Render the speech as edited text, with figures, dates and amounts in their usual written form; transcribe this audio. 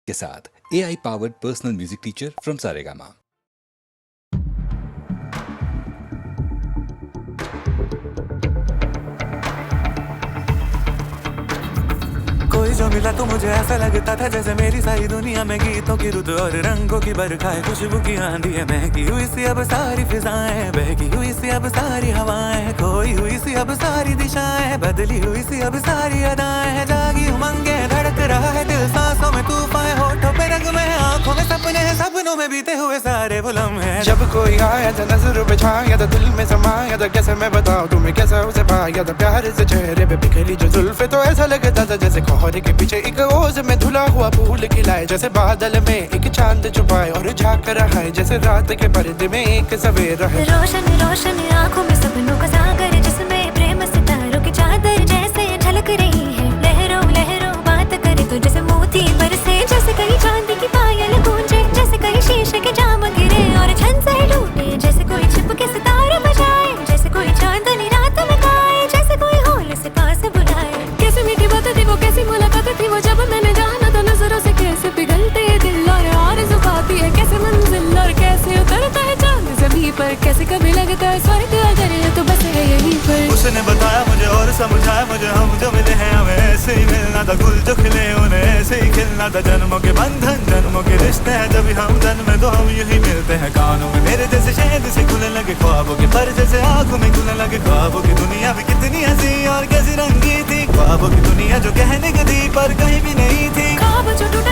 के साथ AI powered personal music teacher from Saregama. कोई जो मिला तो मुझे ऐसा लगता था जैसे मेरी सारी दुनिया में गीतों की रुत और रंगों की बरखा है, खुशबू की आंधी है, महकी हुई सी अब सारी फिजाएं, बहकी हुई सी अब सारी हवाएं, खोई हुई सी अब सारी दिशाएं, बदली हुई सी अब सारी अदाएं हैं, जागी उमंगे धड़क रहा है दिल, सांसों में तूफान, होठों पे रंग में, आंखों में सपने हैं, सपनों में बीते हुए सारे वो लम्हे। जब कोई आया था नजर पे छाया था, दिल में समाया था, कैसे मैं बताऊं तुम्हें कैसा उसे पाया था, प्यार से चेहरे पे बिखरी जो जुल्फे, तो ऐसा लगता था जैसे कोहरे के पीछे एक ओस में धुला हुआ फूल खिलाए, जैसे बादल में एक चांद छुपाए और झांक रहा है, जैसे रात के पर्दे में एक सवेरा है। रोशन रोशन आंखों में सपनों का सागर, जिसमें प्रेम सितारों की चादर जैसे झलक रही है, लहरों लहरों बात करे तो जैसे मोती बरसे, जैसे कहीं चांदी की पायल गूंजे, जैसे कहीं शीशे के जाम गिरे और छन से टूटे, जैसे कोई छिप के सितारे बजाए, जैसे कोई चांदनी रात में गाए, जैसे कोई होल से पास बुलाए। कैसी मीठी बात थी वो, कैसी मुलाकात थी वो, जब मैंने जाना तो नजरों से कैसे पिघलते दिल और आरज़ू खाती है, कैसे मंजिल और कैसे उतरता है चांद ज़मीं पर, कैसे कभी लगता है स्वर्ग अगर है तो बस है यहीं पर। उसने बताया मुझे और समझाया मुझे, हम जो मिले हैं हमें ऐसे ही मिलना था, गुल जो खिले उन्हें ऐसे ही खिलना था, जन्मों के बंधन जन्मों के रिश्ते हैं, जब हम जन्मे तो हम यही मिलते हैं, कानों में मेरे जैसे शहद से खुलने लगे ख्वाबों के पर, जैसे आंखों में खुलने लगे ख्वाबों की दुनिया भी कितनी हंसी और कैसी रंगी थी, ख्वाबों की दुनिया जो कहने की थी पर कहीं भी नहीं थी, ख्वाब जो टूटा